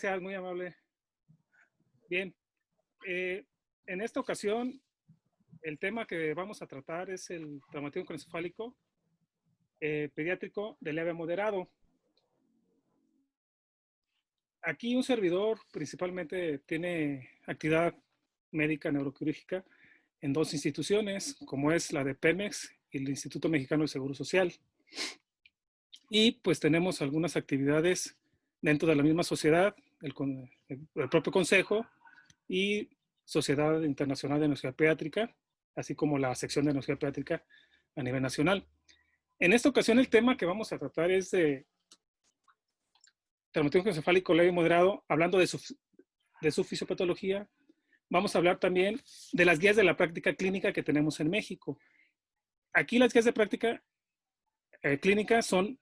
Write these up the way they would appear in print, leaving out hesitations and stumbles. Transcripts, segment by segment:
Gracias, muy amable. Bien, en esta ocasión el tema que vamos a tratar es el traumatismo craneoencefálico pediátrico de leve a moderado. Aquí un servidor principalmente tiene actividad médica neuroquirúrgica en dos instituciones, como es la de Pemex y el Instituto Mexicano del Seguro Social. Y pues tenemos algunas actividades dentro de la misma sociedad, el propio consejo y Sociedad Internacional de Neurología Pediátrica, así como la sección de neurología pediátrica a nivel nacional. En esta ocasión el tema que vamos a tratar es de traumatismo craneoencefálico leve y moderado, hablando de su fisiopatología. Vamos a hablar también de las guías de la práctica clínica que tenemos en México. Aquí las guías de práctica clínica son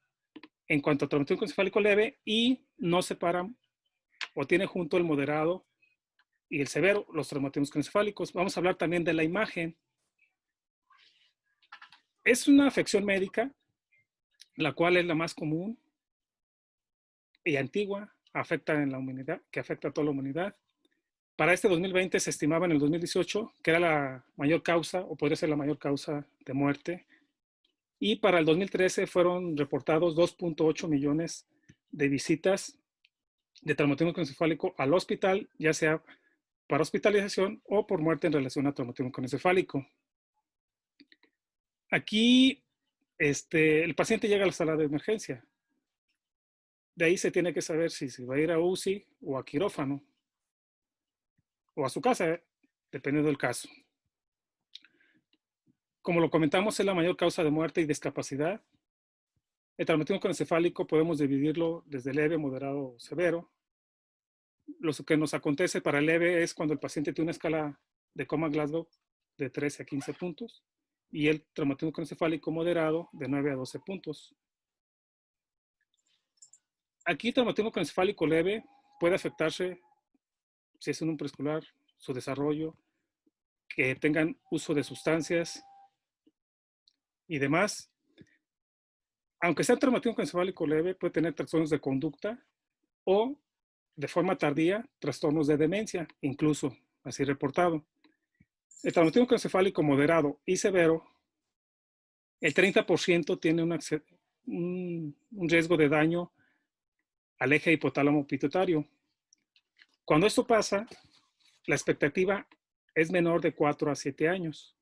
en cuanto a traumatismo craneoencefálico leve y no separan o tiene junto el moderado y el severo, los traumatismos craneoencefálicos. Vamos a hablar también de la imagen. Es una afección médica, la cual es la más común y antigua, afecta en la humanidad, que afecta a toda la humanidad. Para este 2020 se estimaba en el 2018 que era la mayor causa, o podría ser la mayor causa de muerte. Y para el 2013 fueron reportados 2.8 millones de visitas de traumatismo craneoencefálico al hospital, ya sea para hospitalización o por muerte en relación a traumatismo craneoencefálico. Aquí el paciente llega a la sala de emergencia. De ahí se tiene que saber si se va a ir a UCI o a quirófano o a su casa, dependiendo del caso. Como lo comentamos, es la mayor causa de muerte y discapacidad. El traumatismo craneoencefálico podemos dividirlo desde leve, moderado o severo. Lo que nos acontece para leve es cuando el paciente tiene una escala de Coma-Glasgow de 13 a 15 puntos y el traumatismo craneoencefálico moderado de 9 a 12 puntos. Aquí el traumatismo craneoencefálico leve puede afectarse, si es en un preescolar, su desarrollo, que tengan uso de sustancias y demás. Aunque sea traumatismo craneoencefálico leve, puede tener trastornos de conducta o, de forma tardía, trastornos de demencia, incluso así reportado. El traumatismo craneoencefálico moderado y severo, el 30% tiene un riesgo de daño al eje hipotálamo pituitario. Cuando esto pasa, la expectativa es menor de 4 a 7 años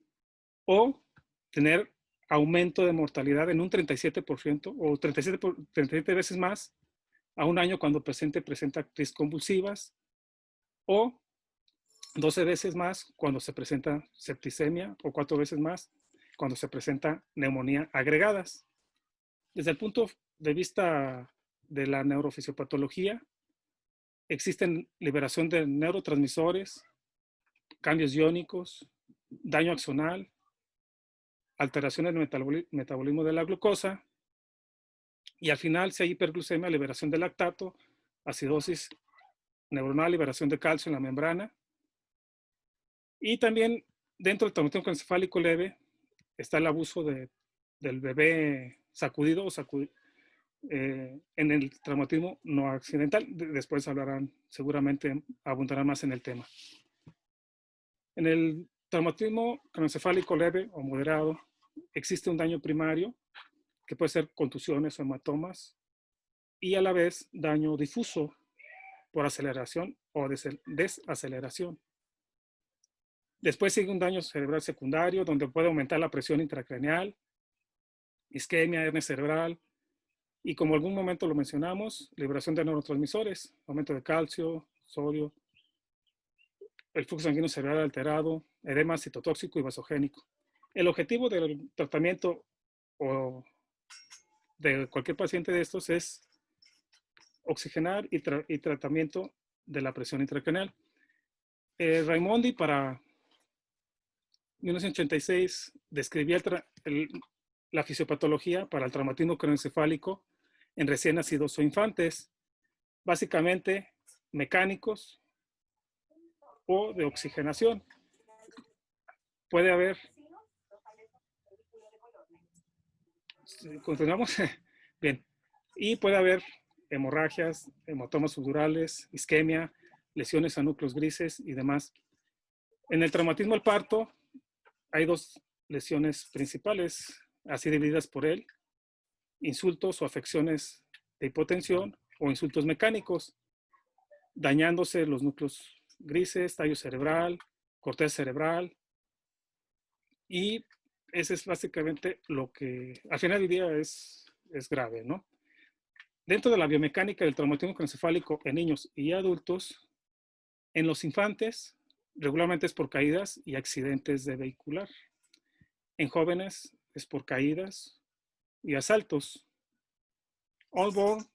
o tener aumento de mortalidad en un 37% o 37 veces más a un año cuando el paciente presenta crisis convulsivas o 12 veces más cuando se presenta septicemia o 4 veces más cuando se presenta neumonía agregadas. Desde el punto de vista de la neurofisiopatología, existen liberación de neurotransmisores, cambios iónicos, daño axonal, alteraciones del metabolismo de la glucosa y al final, si hay hiperglucemia, liberación de lactato, acidosis neuronal, liberación de calcio en la membrana. Y también dentro del traumatismo craneoencefálico leve está el abuso del bebé sacudido en el traumatismo no accidental. Después hablarán, seguramente abundarán más en el tema. En el traumatismo craneoencefálico leve o moderado existe un daño primario que puede ser contusiones o hematomas y a la vez daño difuso por aceleración o desaceleración. Después sigue un daño cerebral secundario donde puede aumentar la presión intracraneal, isquemia, hernia cerebral y, como en algún momento lo mencionamos, liberación de neurotransmisores, aumento de calcio, sodio, el flujo sanguíneo cerebral alterado, edema citotóxico y vasogénico. El objetivo del tratamiento o de cualquier paciente de estos es oxigenar y tratamiento de la presión intracraneal. Raimondi para 1986 describía la fisiopatología para el traumatismo craneoencefálico en recién nacidos o infantes, básicamente mecánicos o de oxigenación. Puede haber, continuamos, bien, y puede haber hemorragias, hematomas subdurales, isquemia, lesiones a núcleos grises y demás. En el traumatismo al parto hay dos lesiones principales, así divididas por él: insultos o afecciones de hipotensión o insultos mecánicos, dañándose los núcleos grises, tallo cerebral, corteza cerebral, y ese es básicamente lo que al final del día es grave, ¿no? Dentro de la biomecánica del traumatismo craneoencefálico en niños y adultos, en los infantes regularmente es por caídas y accidentes de vehicular. En jóvenes es por caídas y asaltos. Allborn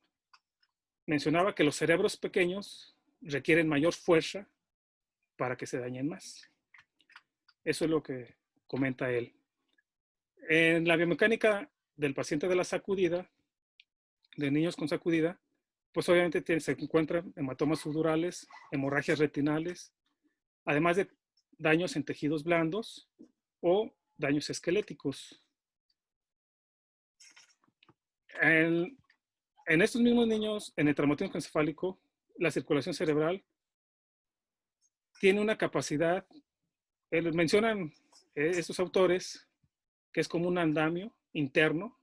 mencionaba que los cerebros pequeños requieren mayor fuerza para que se dañen más. Eso es lo que comenta él. En la biomecánica del paciente de la sacudida, de niños con sacudida, pues obviamente se encuentran hematomas subdurales, hemorragias retinales, además de daños en tejidos blandos o daños esqueléticos. En estos mismos niños, en el traumatismo encefálico, la circulación cerebral tiene una capacidad, mencionan estos autores, que es como un andamio interno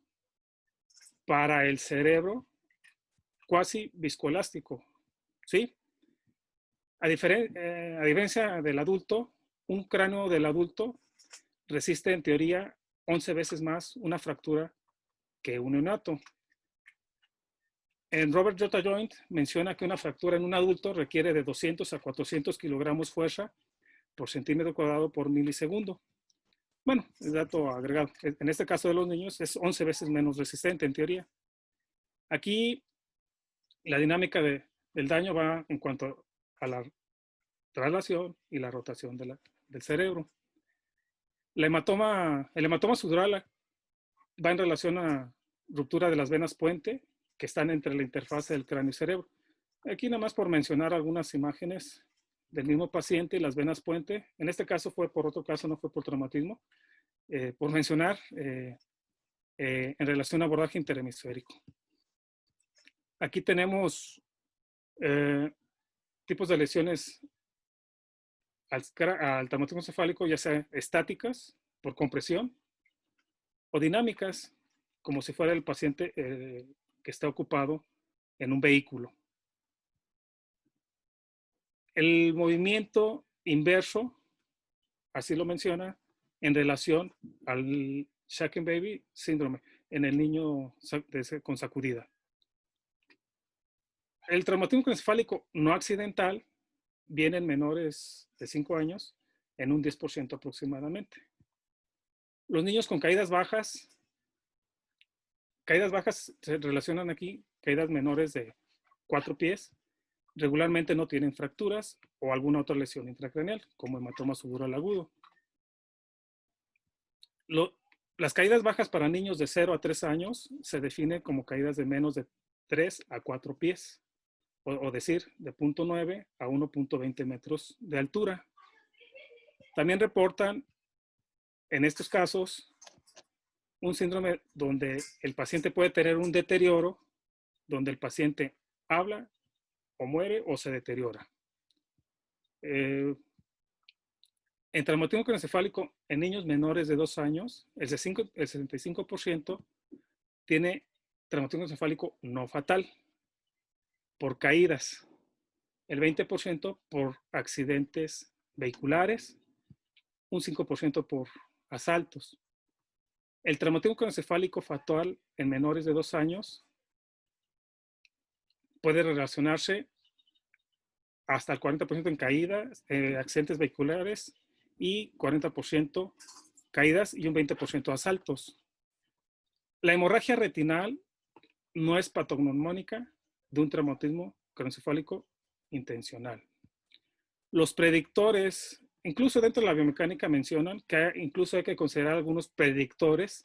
para el cerebro cuasi viscoelástico, ¿sí? A diferencia del adulto, un cráneo del adulto resiste en teoría 11 veces más una fractura que un neonato. En Robert J. Joint menciona que una fractura en un adulto requiere de 200 a 400 kilogramos fuerza por centímetro cuadrado por milisegundo. Bueno, el dato agregado. En este caso de los niños es 11 veces menos resistente en teoría. Aquí la dinámica del daño va en cuanto a la traslación y la rotación del cerebro. El hematoma subdural va en relación a ruptura de las venas puente que están entre la interfaz del cráneo y cerebro. Aquí nada más por mencionar algunas imágenes del mismo paciente y las venas puente. En este caso fue por otro caso, no fue por traumatismo. Por mencionar en relación a abordaje interhemisférico. Aquí tenemos tipos de lesiones al traumatismo encefálico, ya sea estáticas por compresión o dinámicas, como si fuera el paciente que está ocupado en un vehículo. El movimiento inverso, así lo menciona, en relación al shaken baby síndrome en el niño con sacudida. El traumatismo encefálico no accidental viene en menores de 5 años en un 10% aproximadamente. Los niños con caídas bajas se relacionan aquí, caídas menores de 4 pies, regularmente no tienen fracturas o alguna otra lesión intracraneal, como hematoma subdural agudo. Las caídas bajas para niños de 0 a 3 años se definen como caídas de menos de 3 a 4 pies, o decir, de 0.9 a 1.20 metros de altura. También reportan, en estos casos, un síndrome donde el paciente puede tener un deterioro, donde el paciente habla o muere o se deteriora. En traumatismo craneoencefálico en niños menores de 2 años, el 65% tiene traumatismo encefálico no fatal por caídas, el 20% por accidentes vehiculares, un 5% por asaltos. El traumatismo craneoencefálico fatal en menores de 2 años puede relacionarse hasta el 40% en caídas, accidentes vehiculares y 40% caídas y un 20% asaltos. La hemorragia retinal no es patognomónica de un traumatismo craneoencefálico intencional. Los predictores, incluso dentro de la biomecánica mencionan que incluso hay que considerar algunos predictores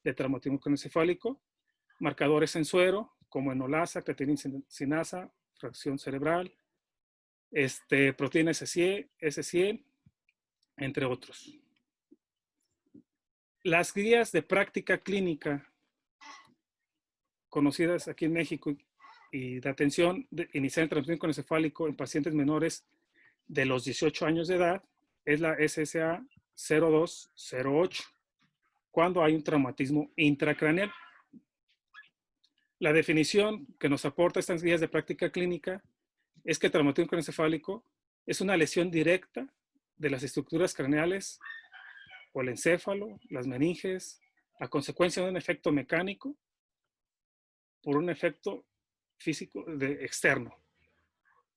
de traumatismo craneoencefálico, marcadores en suero, como enolasa, creatinina sinasa, fracción cerebral, proteína S100, entre otros. Las guías de práctica clínica conocidas aquí en México y de atención inicial en traumatismo craneoencefálico en pacientes menores de los 18 años de edad es la SSA 0208, cuando hay un traumatismo intracraneal. La definición que nos aporta estas guías de práctica clínica es que el traumatismo craneoencefálico es una lesión directa de las estructuras craneales o el encéfalo, las meninges, a consecuencia de un efecto mecánico por un efecto físico externo.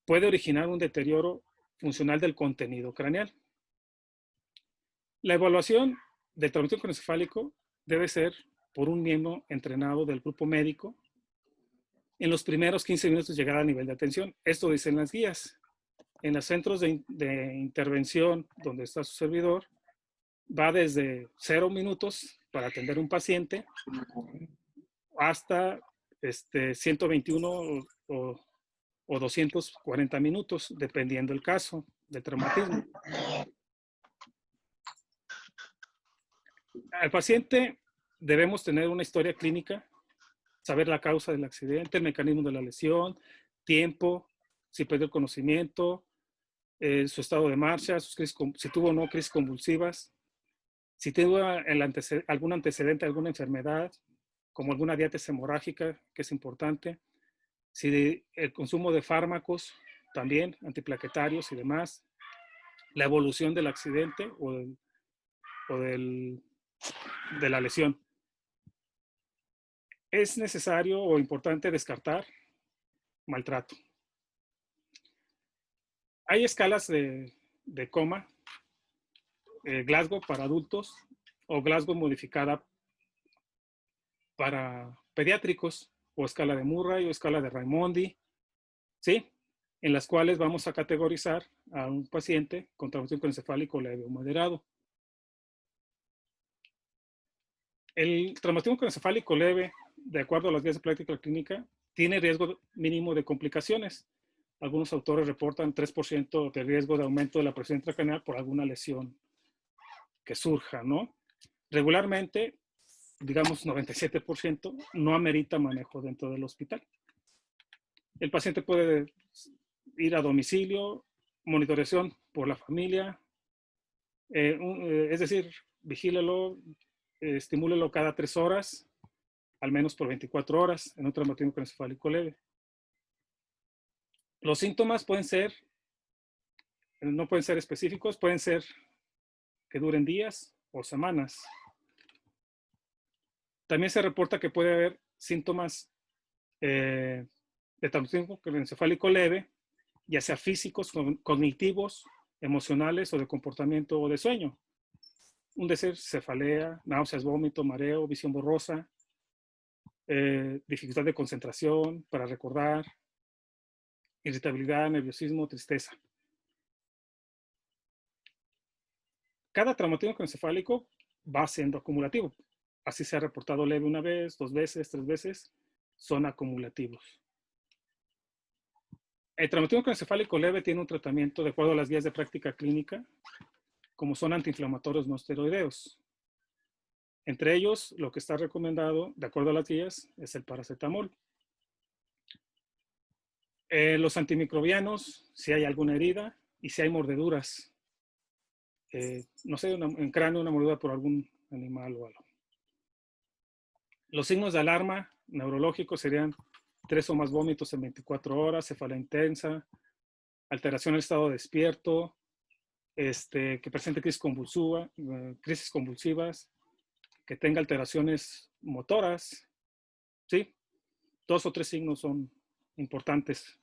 Puede originar un deterioro funcional del contenido craneal. La evaluación del traumatismo craneoencefálico debe ser por un miembro entrenado del grupo médico en los primeros 15 minutos de llegada a nivel de atención. Esto dicen las guías. En los centros de intervención donde está su servidor, va desde 0 minutos para atender un paciente hasta 121 o 240 minutos, dependiendo del caso del traumatismo. Al paciente debemos tener una historia clínica, saber la causa del accidente, el mecanismo de la lesión, tiempo, si perdió el conocimiento, su estado de marcha, sus crisis, si tuvo o no crisis convulsivas, si tuvo algún antecedente, alguna enfermedad, como alguna diabetes hemorrágica, que es importante, si el consumo de fármacos, también antiplaquetarios y demás, la evolución del accidente de la lesión. Es necesario o importante descartar maltrato. Hay escalas de coma, Glasgow para adultos o Glasgow modificada para pediátricos, o escala de Murray o escala de Raimondi, ¿sí? En las cuales vamos a categorizar a un paciente con traumatismo craneoencefálico leve o moderado. El traumatismo craneoencefálico leve, de acuerdo a las guías de práctica clínica, tiene riesgo mínimo de complicaciones. Algunos autores reportan 3% de riesgo de aumento de la presión intracraneal por alguna lesión que surja, ¿no? Regularmente, digamos 97%, no amerita manejo dentro del hospital. El paciente puede ir a domicilio, monitoreación por la familia, es decir, vigílelo, estimúlelo cada 3 horas, al menos por 24 horas, en un traumatismo craneoencefálico leve. Los síntomas no pueden ser específicos, pueden ser que duren días o semanas. También se reporta que puede haber síntomas de traumatismo craneoencefálico leve, ya sea físicos, cognitivos, emocionales o de comportamiento o de sueño. Un decir, cefalea, náuseas, vómito, mareo, visión borrosa, dificultad de concentración para recordar, irritabilidad, nerviosismo, tristeza. Cada traumatismo craneoencefálico va siendo acumulativo. Así se ha reportado leve una vez, 2 veces, 3 veces, son acumulativos. El traumatismo craneoencefálico leve tiene un tratamiento de acuerdo a las guías de práctica clínica, como son antiinflamatorios no esteroideos. Entre ellos, lo que está recomendado, de acuerdo a las guías, es el paracetamol. Los antimicrobianos, si hay alguna herida y si hay mordeduras, no sé, en cráneo, una mordedura por algún animal o algo. Los signos de alarma neurológicos serían 3 o más vómitos en 24 horas, cefalea intensa, alteración del estado despierto, que presente crisis convulsivas, que tenga alteraciones motoras, ¿sí? 2 o 3 signos son importantes.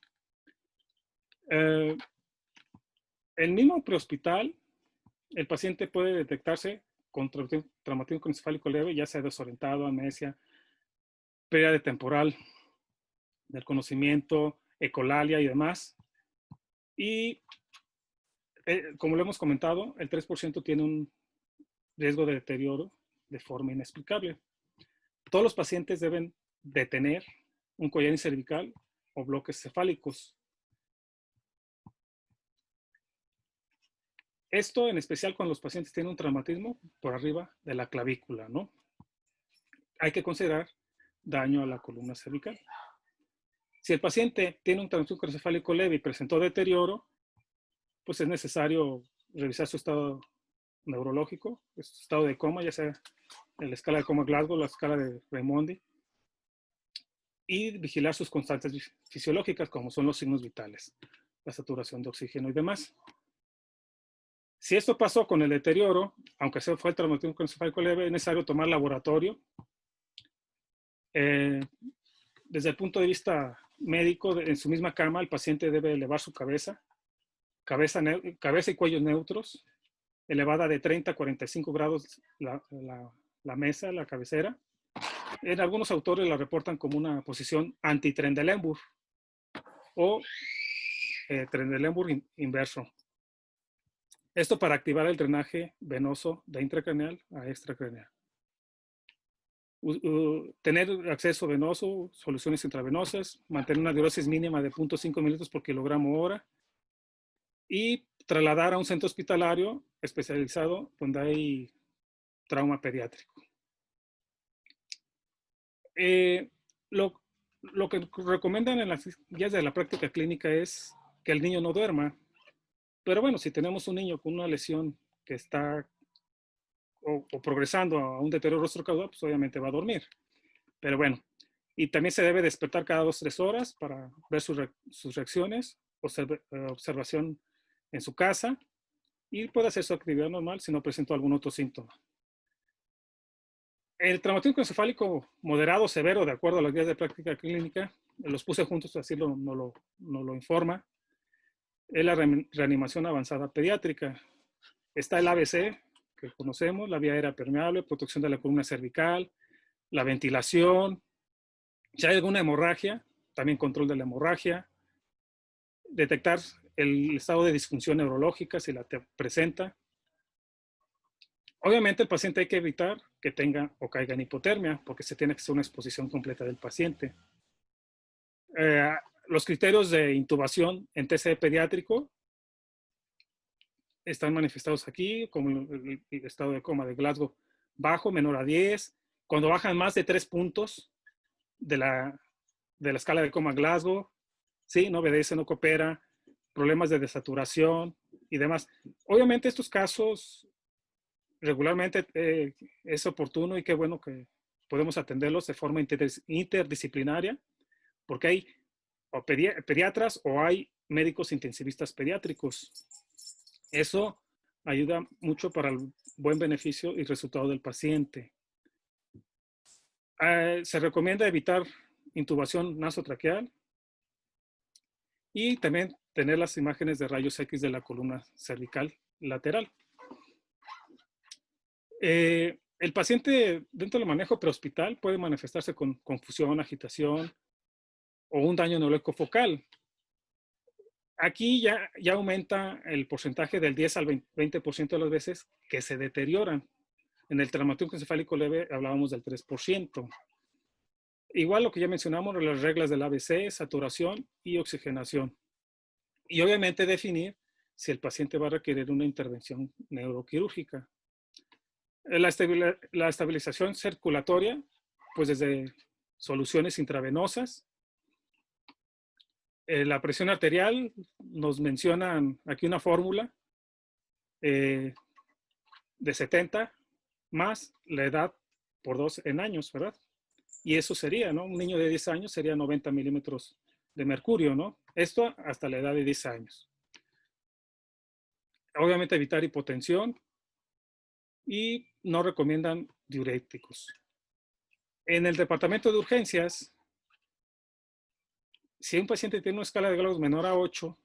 El mismo prehospital, el paciente puede detectarse con traumatismo craneoencefálico leve, ya sea desorientado, amnesia, pérdida de temporal del conocimiento, ecolalia y demás. Y como lo hemos comentado, el 3% tiene un riesgo de deterioro de forma inexplicable. Todos los pacientes deben de tener un collar cervical o bloques cefálicos. Esto en especial cuando los pacientes tienen un traumatismo por arriba de la clavícula, ¿no? Hay que considerar daño a la columna cervical. Si el paciente tiene un traumatismo craneoencefálico leve y presentó deterioro, pues es necesario revisar su estado neurológico, su estado de coma, ya sea en la escala de coma Glasgow, la escala de Raimondi, y vigilar sus constantes fisiológicas, como son los signos vitales, la saturación de oxígeno y demás. Si esto pasó con el deterioro, aunque se fue el traumatismo craneoencefálico leve, es necesario tomar laboratorio. Desde el punto de vista médico, en su misma cama, el paciente debe elevar su cabeza y cuello neutros, elevada de 30 a 45 grados la mesa, la cabecera. En algunos autores la reportan como una posición anti-Trendelenburg o Trendelenburg inverso. Esto para activar el drenaje venoso de intracraneal a extracraneal. Tener acceso venoso, soluciones intravenosas, mantener una diuresis mínima de 0.5 mililitros por kilogramo hora y trasladar a un centro hospitalario especializado donde hay trauma pediátrico. Lo que recomiendan en las guías de la práctica clínica es que el niño no duerma. Pero bueno, si tenemos un niño con una lesión que está o progresando a un deterioro rostrocaudal, pues obviamente va a dormir. Pero bueno, y también se debe despertar cada 2-3 horas para ver sus reacciones, observación en su casa, y puede hacer su actividad normal si no presentó algún otro síntoma. El traumatismo craneoencefálico moderado severo, de acuerdo a las guías de práctica clínica, los puse juntos, así no lo informa, es la reanimación avanzada pediátrica. Está el ABC, que conocemos, la vía aérea permeable, protección de la columna cervical, la ventilación. Si hay alguna hemorragia, también control de la hemorragia. Detectar el estado de disfunción neurológica si la presenta. Obviamente el paciente hay que evitar que tenga o caiga en hipotermia, porque se tiene que hacer una exposición completa del paciente. Los criterios de intubación en TCE pediátrico están manifestados aquí, como el estado de coma de Glasgow bajo, menor a 10. Cuando bajan más de 3 puntos de la escala de coma Glasgow, ¿sí? No obedece, no coopera, problemas de desaturación y demás. Obviamente estos casos regularmente es oportuno y qué bueno que podemos atenderlos de forma interdisciplinaria, porque hay o pediatras o hay médicos intensivistas pediátricos. Eso ayuda mucho para el buen beneficio y resultado del paciente. Se recomienda evitar intubación nasotraqueal y también tener las imágenes de rayos X de la columna cervical lateral. El paciente dentro del manejo prehospital puede manifestarse con confusión, agitación o un daño neurológico focal. Aquí ya aumenta el porcentaje del 10 al 20% de las veces que se deterioran. En el traumatismo encefálico leve hablábamos del 3%. Igual lo que ya mencionamos, las reglas del ABC, saturación y oxigenación. Y obviamente definir si el paciente va a requerir una intervención neuroquirúrgica. La estabilización circulatoria, pues desde soluciones intravenosas. La presión arterial, nos mencionan aquí una fórmula de 70 más la edad por 2 en años, ¿verdad? Y eso sería, ¿no? Un niño de 10 años sería 90 milímetros de mercurio, ¿no? Esto hasta la edad de 10 años. Obviamente evitar hipotensión y no recomiendan diuréticos. En el departamento de urgencias, si un paciente tiene una escala de Glasgow menor a 8,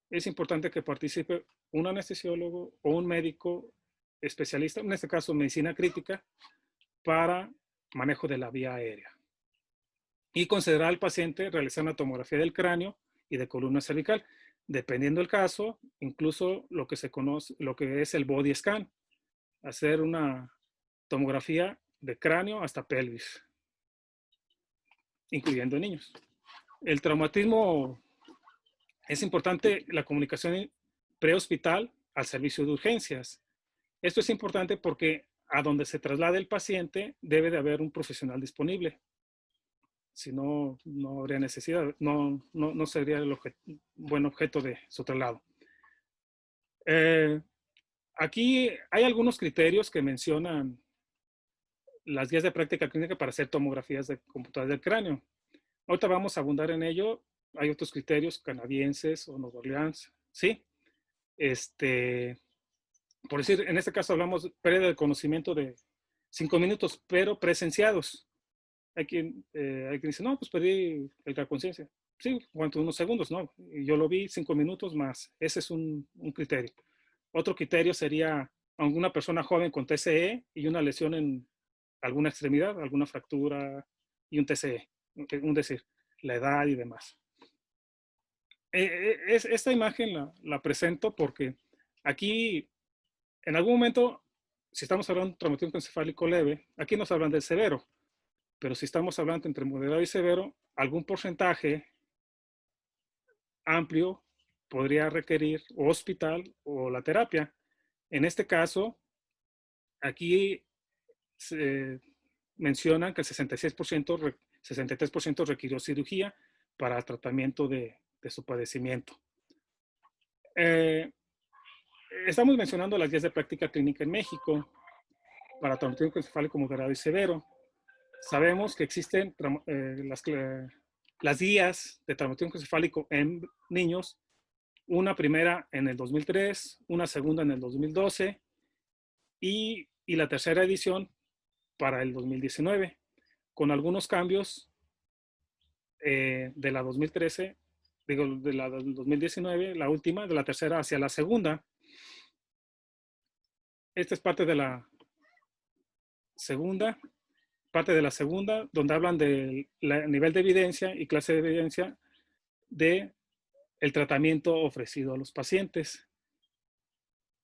es importante que participe un anestesiólogo o un médico especialista, en este caso medicina crítica, para manejo de la vía aérea. Y considerar al paciente realizar una tomografía del cráneo y de columna cervical. Dependiendo del caso, incluso lo que se conoce, lo que es el body scan, hacer una tomografía de cráneo hasta pelvis, incluyendo niños. El traumatismo, es importante la comunicación prehospital al servicio de urgencias. Esto es importante porque a donde se traslade el paciente debe de haber un profesional disponible. si no, no habría necesidad, no sería el buen objeto de su traslado. Aquí hay algunos criterios que mencionan las guías de práctica clínica para hacer tomografías de computadoras del cráneo. Ahorita vamos a abundar en ello. Hay otros criterios canadienses o Nueva Orleans, ¿sí? Por decir, en este caso hablamos de pérdida de conocimiento de 5 minutos, pero presenciados. Hay quien dice, no, pues perdí la conciencia. Sí, unos segundos, ¿no? Y yo lo vi 5 minutos más. Ese es un criterio. Otro criterio sería alguna persona joven con TCE y una lesión en alguna extremidad, alguna fractura y un TCE. Un decir, la edad y demás. Esta imagen la presento porque aquí, en algún momento, si estamos hablando de traumatismo encefálico leve, aquí nos hablan del severo, pero si estamos hablando entre moderado y severo, algún porcentaje amplio podría requerir o hospital o la terapia. En este caso, aquí se mencionan que el 63% requirió cirugía para tratamiento de su padecimiento. Estamos mencionando las guías de práctica clínica en México para traumatismo encefálico moderado y severo. Sabemos que existen las guías de traumatismo encefálico en niños, una primera en el 2003, una segunda en el 2012 y la tercera edición para el 2019, con algunos cambios de la 2013, digo, de la del 2019, la última, de la tercera hacia la segunda. Esta es parte de la segunda, donde hablan del nivel de evidencia y clase de evidencia de el tratamiento ofrecido a los pacientes.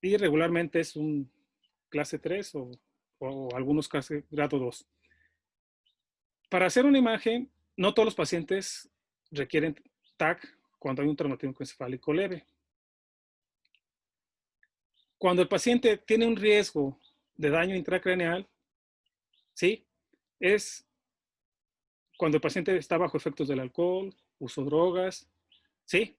Y regularmente es un clase 3 o algunos clase grado 2. Para hacer una imagen, no todos los pacientes requieren TAC cuando hay un traumatismo encefálico leve. Cuando el paciente tiene un riesgo de daño intracraneal, ¿sí? Es cuando el paciente está bajo efectos del alcohol, uso drogas, ¿sí?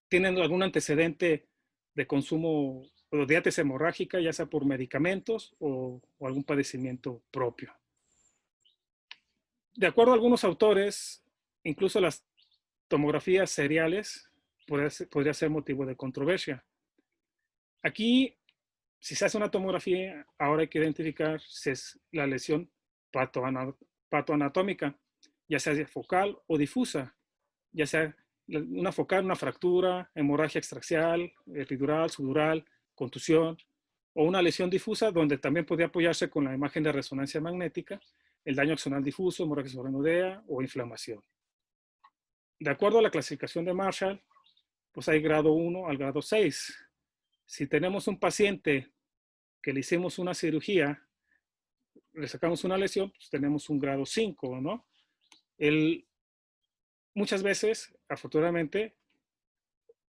Tienen algún antecedente de consumo o de diabetes hemorrágica, ya sea por medicamentos o algún padecimiento propio. De acuerdo a algunos autores, incluso las tomografías seriales podría ser motivo de controversia. Aquí, si se hace una tomografía, ahora hay que identificar si es la lesión patoanatómica, ya sea focal o difusa, ya sea una focal, una fractura, hemorragia extraxial, epidural, subdural, contusión, o una lesión difusa donde también podría apoyarse con la imagen de resonancia magnética, el daño axonal difuso, hemorragia subaracnoidea o inflamación. De acuerdo a la clasificación de Marshall, pues hay grado 1 al grado 6. Si tenemos un paciente que le hicimos una cirugía, le sacamos una lesión, pues tenemos un grado 5, ¿no? Muchas veces, afortunadamente,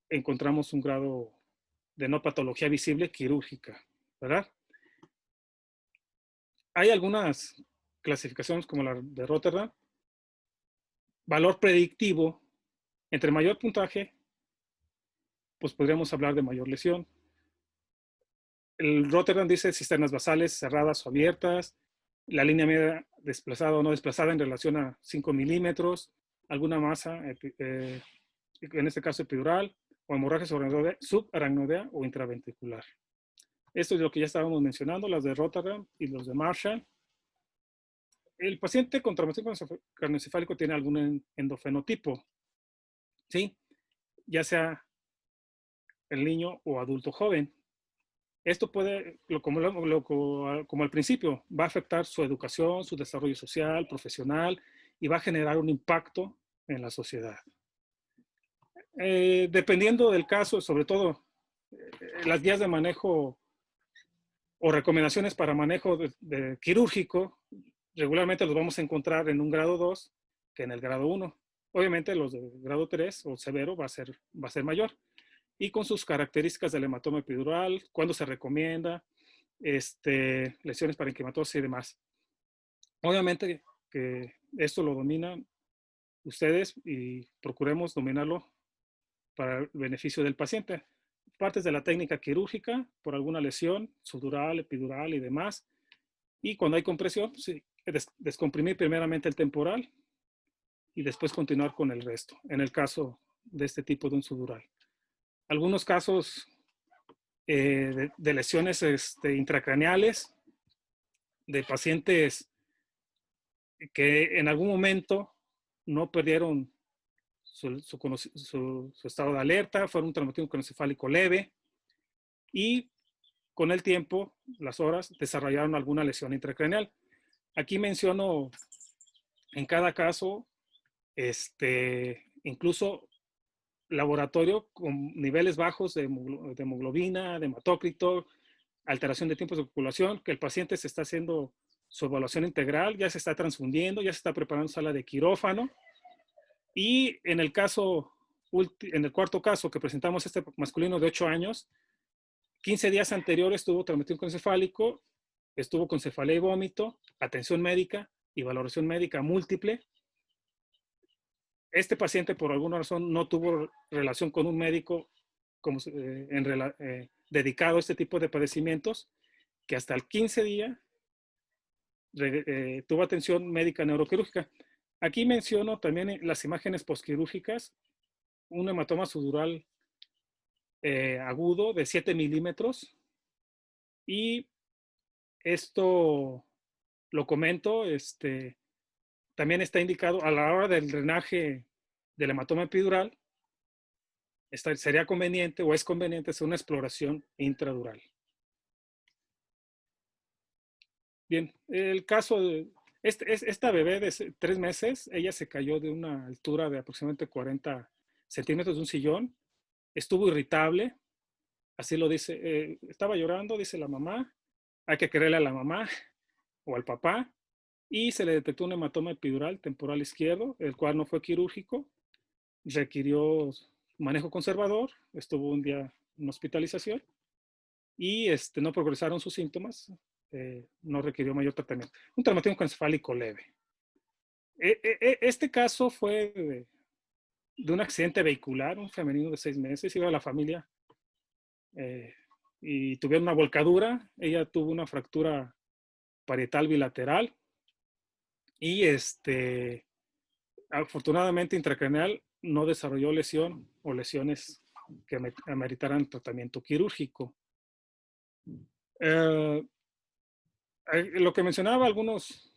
encontramos un grado de no patología visible quirúrgica, ¿verdad? Hay algunas clasificaciones como la de Rotterdam. Valor predictivo, entre mayor puntaje, pues podríamos hablar de mayor lesión. El Rotterdam dice cisternas basales cerradas o abiertas, la línea media desplazada o no desplazada en relación a 5 milímetros, alguna masa, en este caso epidural, o hemorragia subaracnoidea o intraventricular. Esto es lo que ya estábamos mencionando, las de Rotterdam y los de Marshall. El paciente con traumatismo craneoencefálico tiene algún endofenotipo, ¿sí? Ya sea el niño o adulto joven. Esto puede, como al principio, va a afectar su educación, su desarrollo social, profesional y va a generar un impacto en la sociedad. Dependiendo del caso, sobre todo las guías de manejo o recomendaciones para manejo de quirúrgico, regularmente los vamos a encontrar en un grado 2 que en el grado 1. Obviamente los de grado 3 o severo va a ser mayor. Y con sus características del hematoma epidural, cuándo se recomienda, lesiones parenquimatosis y demás. Obviamente que esto lo dominan ustedes y procuremos dominarlo para el beneficio del paciente. Partes de la técnica quirúrgica por alguna lesión, sutural, epidural y demás. Y cuando hay compresión, sí, descomprimir primeramente el temporal y después continuar con el resto, en el caso de este tipo de un sutural. Algunos casos de lesiones intracraneales, de pacientes que en algún momento no perdieron su estado de alerta, fueron un traumatismo craneoencefálico leve y con el tiempo, las horas, desarrollaron alguna lesión intracraneal. Aquí menciono en cada caso, incluso laboratorio con niveles bajos de hemoglobina, de hematócrito, alteración de tiempos de oculación, que el paciente se está haciendo su evaluación integral, ya se está transfundiendo, ya se está preparando sala de quirófano. Y en el caso, en el cuarto caso que presentamos este masculino de 8 años, 15 días anteriores tuvo traumatismo encefálico, estuvo con cefalea y vómito, atención médica y valoración médica múltiple. Este paciente por alguna razón no tuvo relación con un médico como, dedicado a este tipo de padecimientos, que hasta el 15 día tuvo atención médica neuroquirúrgica. Aquí menciono también las imágenes postquirúrgicas, un hematoma sudural agudo de 7 milímetros. Y esto lo comento, también está indicado a la hora del drenaje del hematoma epidural, sería conveniente o es conveniente hacer una exploración intradural. Bien, el caso de esta bebé de 3 meses, ella se cayó de una altura de aproximadamente 40 centímetros de un sillón, estuvo irritable, así lo dice, estaba llorando, dice la mamá, hay que creerle a la mamá o al papá, y se le detectó un hematoma epidural temporal izquierdo, el cual no fue quirúrgico, requirió manejo conservador, estuvo un día en hospitalización y no progresaron sus síntomas, no requirió mayor tratamiento. Un traumatismo encefálico leve. Este caso fue de un accidente vehicular, un femenino de 6 meses, iba a la familia y tuvieron una volcadura, ella tuvo una fractura parietal bilateral y afortunadamente intracraneal no desarrolló lesión o lesiones que ameritaran tratamiento quirúrgico. Lo que mencionaba, algunos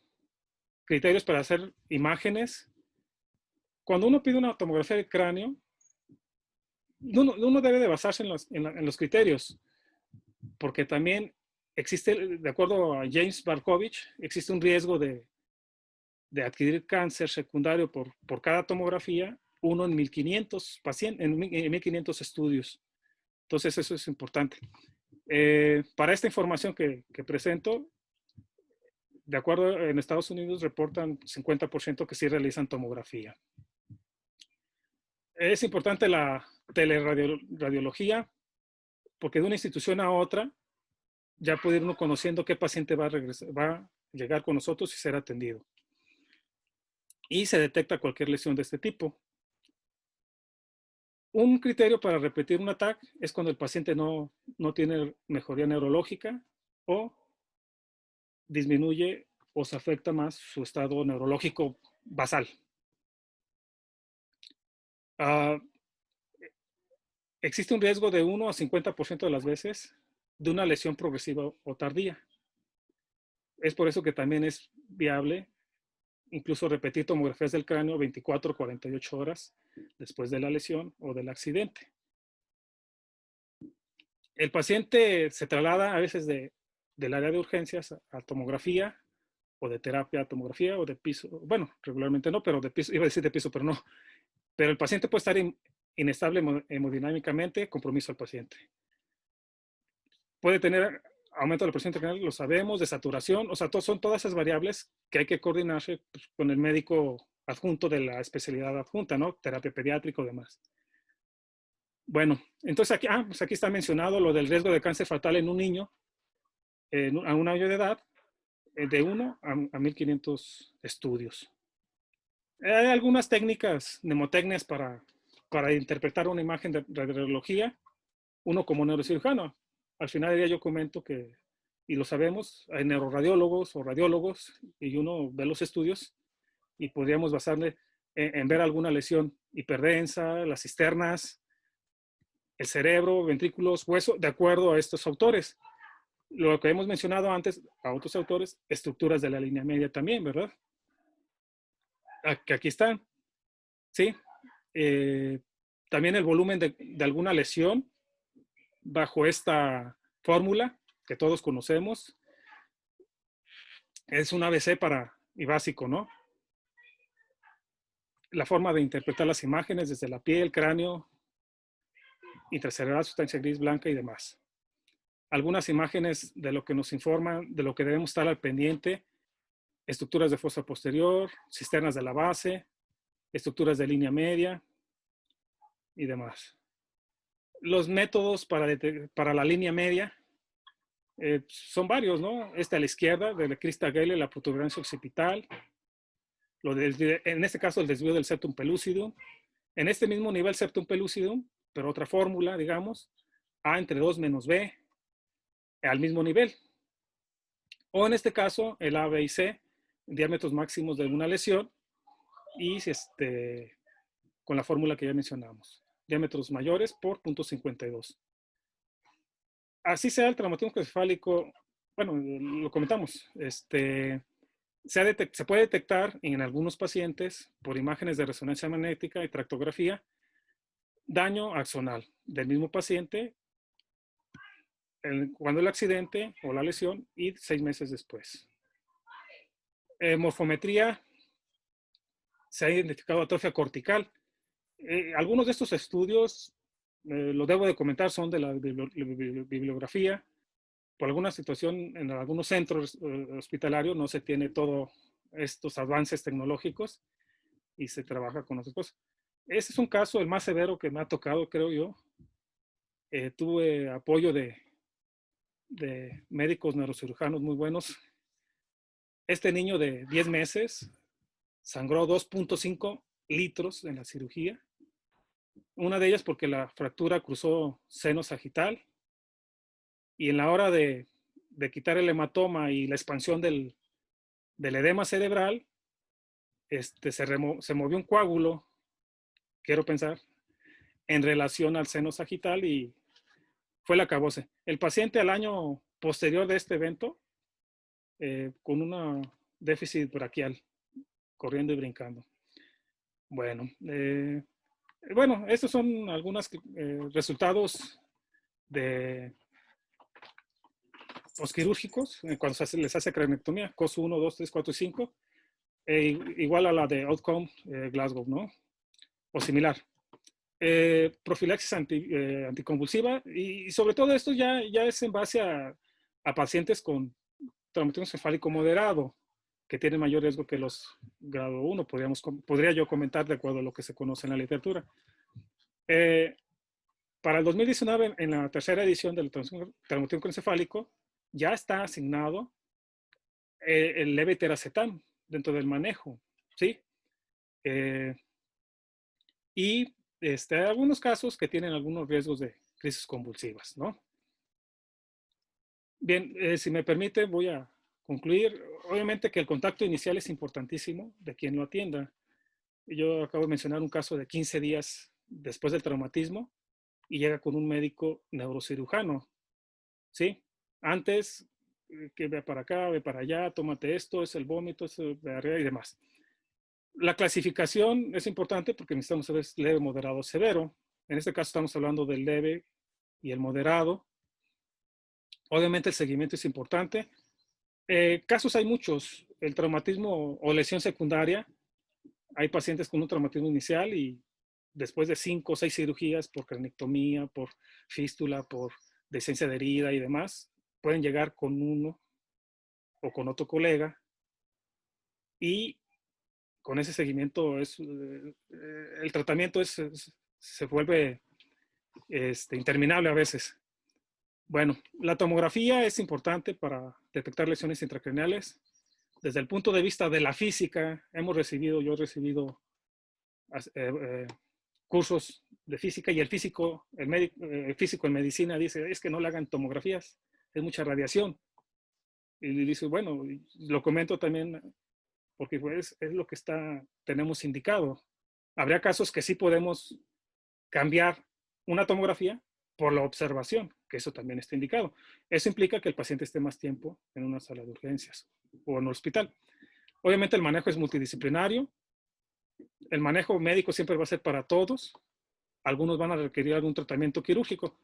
criterios para hacer imágenes. Cuando uno pide una tomografía de cráneo, uno debe de basarse en los criterios, porque también existe, de acuerdo a James Barkovich, existe un riesgo de adquirir cáncer secundario por cada tomografía, uno en 1500 pacientes, en 1500 estudios. Entonces eso es importante. Para esta información que presento, de acuerdo, en Estados Unidos reportan 50% que sí realizan tomografía. Es importante la teleradiología, porque de una institución a otra ya puede ir uno conociendo qué paciente va a llegar con nosotros y ser atendido. Y se detecta cualquier lesión de este tipo. Un criterio para repetir un ATAC es cuando el paciente no tiene mejoría neurológica o disminuye o se afecta más su estado neurológico basal. Existe un riesgo de 1 a 50% de las veces de una lesión progresiva o tardía. Es por eso que también es viable incluso repetir tomografías del cráneo 24 o 48 horas después de la lesión o del accidente. El paciente se traslada a veces del área de urgencias a tomografía o de terapia a tomografía o de piso, bueno, regularmente no, pero de piso, iba a decir de piso, pero no. Pero el paciente puede estar inestable hemodinámicamente, compromiso al paciente. Puede tener aumento de la presión arterial, lo sabemos, de saturación, o sea, son todas esas variables que hay que coordinarse pues, con el médico adjunto de la especialidad adjunta, ¿no? Terapia pediátrica o demás. Bueno, entonces aquí, pues aquí está mencionado lo del riesgo de cáncer fatal en un niño a un año de edad. de 1 a 1500 estudios. Hay algunas técnicas mnemotecnias para interpretar una imagen de radiología, uno como neurocirujano. Al final del día yo comento que, y lo sabemos, hay neuroradiólogos o radiólogos, y uno ve los estudios y podríamos basarle en ver alguna lesión hiperdensa, las cisternas, el cerebro, ventrículos, hueso, de acuerdo a estos autores. Lo que hemos mencionado antes, a otros autores, estructuras de la línea media también, ¿verdad? Que aquí están, ¿sí? También el volumen de alguna lesión bajo esta fórmula que todos conocemos. Es un ABC y básico, ¿no? La forma de interpretar las imágenes desde la piel, cráneo, intracerebral, sustancia gris, blanca y demás. Algunas imágenes de lo que nos informan, de lo que debemos estar al pendiente: estructuras de fosa posterior, cisternas de la base, estructuras de línea media y demás. Los métodos para la línea media son varios, ¿no? A la izquierda, de la crista Gale, la protuberancia occipital, en este caso el desvío del septum pellucidum. En este mismo nivel septum pellucidum, pero otra fórmula, digamos, A entre 2 menos B, al mismo nivel. O en este caso, el A, B y C, diámetros máximos de una lesión, y con la fórmula que ya mencionamos. Diámetros mayores por 0.52. Así sea el traumatismo encefálico, bueno, lo comentamos, se puede detectar en algunos pacientes por imágenes de resonancia magnética y tractografía daño axonal del mismo paciente cuando el accidente o la lesión y 6 meses después. Morfometría, se ha identificado atrofia cortical. Algunos de estos estudios, lo debo de comentar, son de la bibliografía. Por alguna situación en algunos centros hospitalarios no se tiene todos estos avances tecnológicos y se trabaja con otras cosas. Ese es un caso, el más severo que me ha tocado, creo yo. Tuve apoyo de médicos neurocirujanos muy buenos. Este niño de 10 meses sangró 2.5 litros en la cirugía. Una de ellas porque la fractura cruzó seno sagital, y en la hora de quitar el hematoma y la expansión del edema cerebral, se movió un coágulo, quiero pensar, en relación al seno sagital, y fue el acabose. El paciente al año posterior de este evento, con una déficit braquial, corriendo y brincando. Bueno, estos son algunos resultados de posquirúrgicos cuando les hace cranectomía, COS 1, 2, 3, 4 y 5, igual a la de Outcome Glasgow, ¿no? O similar. Profilaxis anticonvulsiva, y sobre todo esto ya es en base a pacientes con traumatismo encefálico moderado, que tienen mayor riesgo que los grado 1, podría yo comentar de acuerdo a lo que se conoce en la literatura. Para el 2019, en la tercera edición del traumatismo encefálico, ya está asignado el levetiracetam dentro del manejo, ¿sí? Y hay algunos casos que tienen algunos riesgos de crisis convulsivas, ¿no? Bien, si me permite, voy a concluir. Obviamente que el contacto inicial es importantísimo de quien lo atienda. Yo acabo de mencionar un caso de 15 días después del traumatismo y llega con un médico neurocirujano, ¿sí? Antes, que ve para acá, ve para allá, tómate esto, es el vómito, es el diarrea y demás. La clasificación es importante porque necesitamos saber si es leve, moderado o severo. En este caso estamos hablando del leve y el moderado. Obviamente el seguimiento es importante. Casos hay muchos. El traumatismo o lesión secundaria. Hay pacientes con un traumatismo inicial y después de 5 o 6 cirugías por cranectomía, por fístula, por decencia de herida y demás, pueden llegar con uno o con otro colega, y con ese seguimiento el tratamiento se vuelve interminable a veces. Bueno, la tomografía es importante para detectar lesiones intracraneales. Desde el punto de vista de la física, yo he recibido cursos de física y el físico en medicina dice, es que no le hagan tomografías, es mucha radiación. Y dice, bueno, lo comento también porque pues, es lo que tenemos indicado. Habría casos que sí podemos cambiar una tomografía por la observación, que eso también está indicado. Eso implica que el paciente esté más tiempo en una sala de urgencias o en un hospital. Obviamente el manejo es multidisciplinario, el manejo médico siempre va a ser para todos, algunos van a requerir algún tratamiento quirúrgico.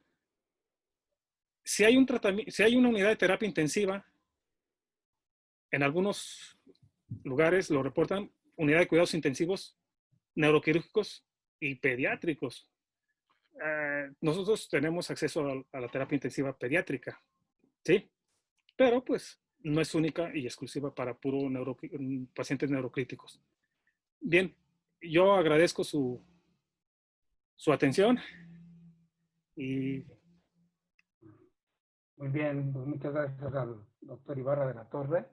Si hay una unidad de terapia intensiva, en algunos lugares lo reportan unidad de cuidados intensivos neuroquirúrgicos y pediátricos. Nosotros tenemos acceso a la terapia intensiva pediátrica, ¿sí? Pero pues no es única y exclusiva para pacientes neurocríticos. Bien, yo agradezco su atención y Muy bien, pues muchas gracias al doctor Ibarra de la Torre.